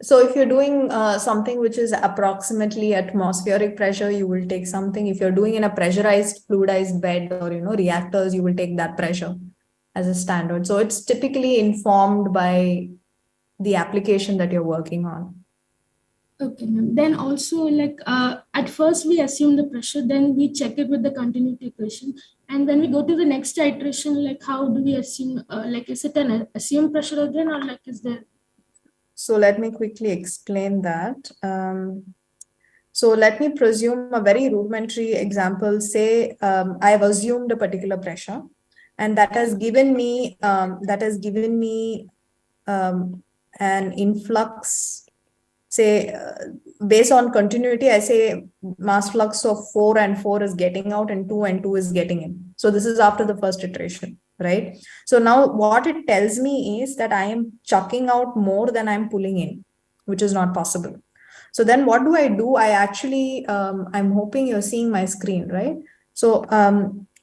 So if you're doing something which is approximately atmospheric pressure, you will take something. If you're doing in a pressurized, fluidized bed or, reactors, you will take that pressure as a standard. So it's typically informed by the application that you're working on. Okay, ma'am. Then also, at first we assume the pressure, then we check it with the continuity equation, and when we go to the next iteration, how do we assume? Is it an assumed pressure again, or is there? So let me quickly explain that. So let me presume a very rudimentary example. Say I have assumed a particular pressure, and that has given me an influx. Say based on continuity, I say mass flux of 4 and 4 is getting out, and 2 and 2 is getting in. So this is after the first iteration, right? So now what it tells me is that I am chucking out more than I'm pulling in, which is not possible. So then what do? I actually, I'm hoping you're seeing my screen, right? So,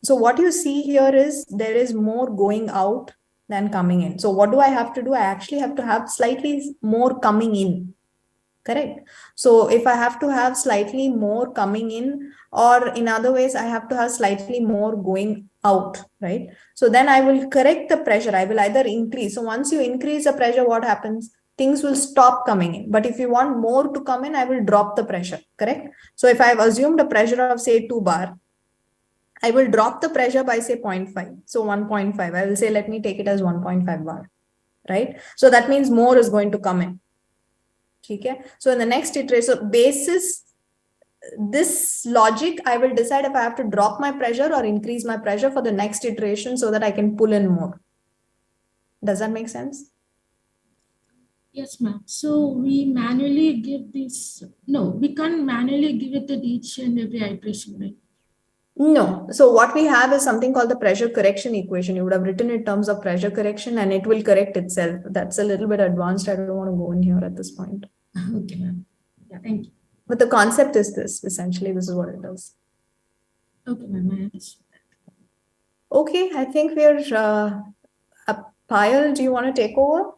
so what you see here is there is more going out than coming in. So what do I have to do? I actually have to have slightly more coming in. Correct. So if I have to have slightly more coming in, or in other ways, I have to have slightly more going out, right? So then I will correct the pressure. I will either increase. So once you increase the pressure, what happens? Things will stop coming in. But if you want more to come in, I will drop the pressure, correct? So if I've assumed a pressure of, say, 2 bar, I will drop the pressure by, say, 0.5. So 1.5, I will say, let me take it as 1.5 bar, right? So that means more is going to come in. Okay. So in the next iteration, so basis this logic, I will decide if I have to drop my pressure or increase my pressure for the next iteration so that I can pull in more. Does that make sense? Yes, ma'am. So we manually give this. No, we can't manually give it at each and every iteration, right? No. So what we have is something called the pressure correction equation. You would have written in terms of pressure correction, and it will correct itself. That's a little bit advanced. I don't want to go in here at this point. Okay, ma'am. Yeah, thank you. But the concept is this. Essentially, this is what it does. Okay, ma'am. I understand. Okay, I think we're Payal, do you want to take over?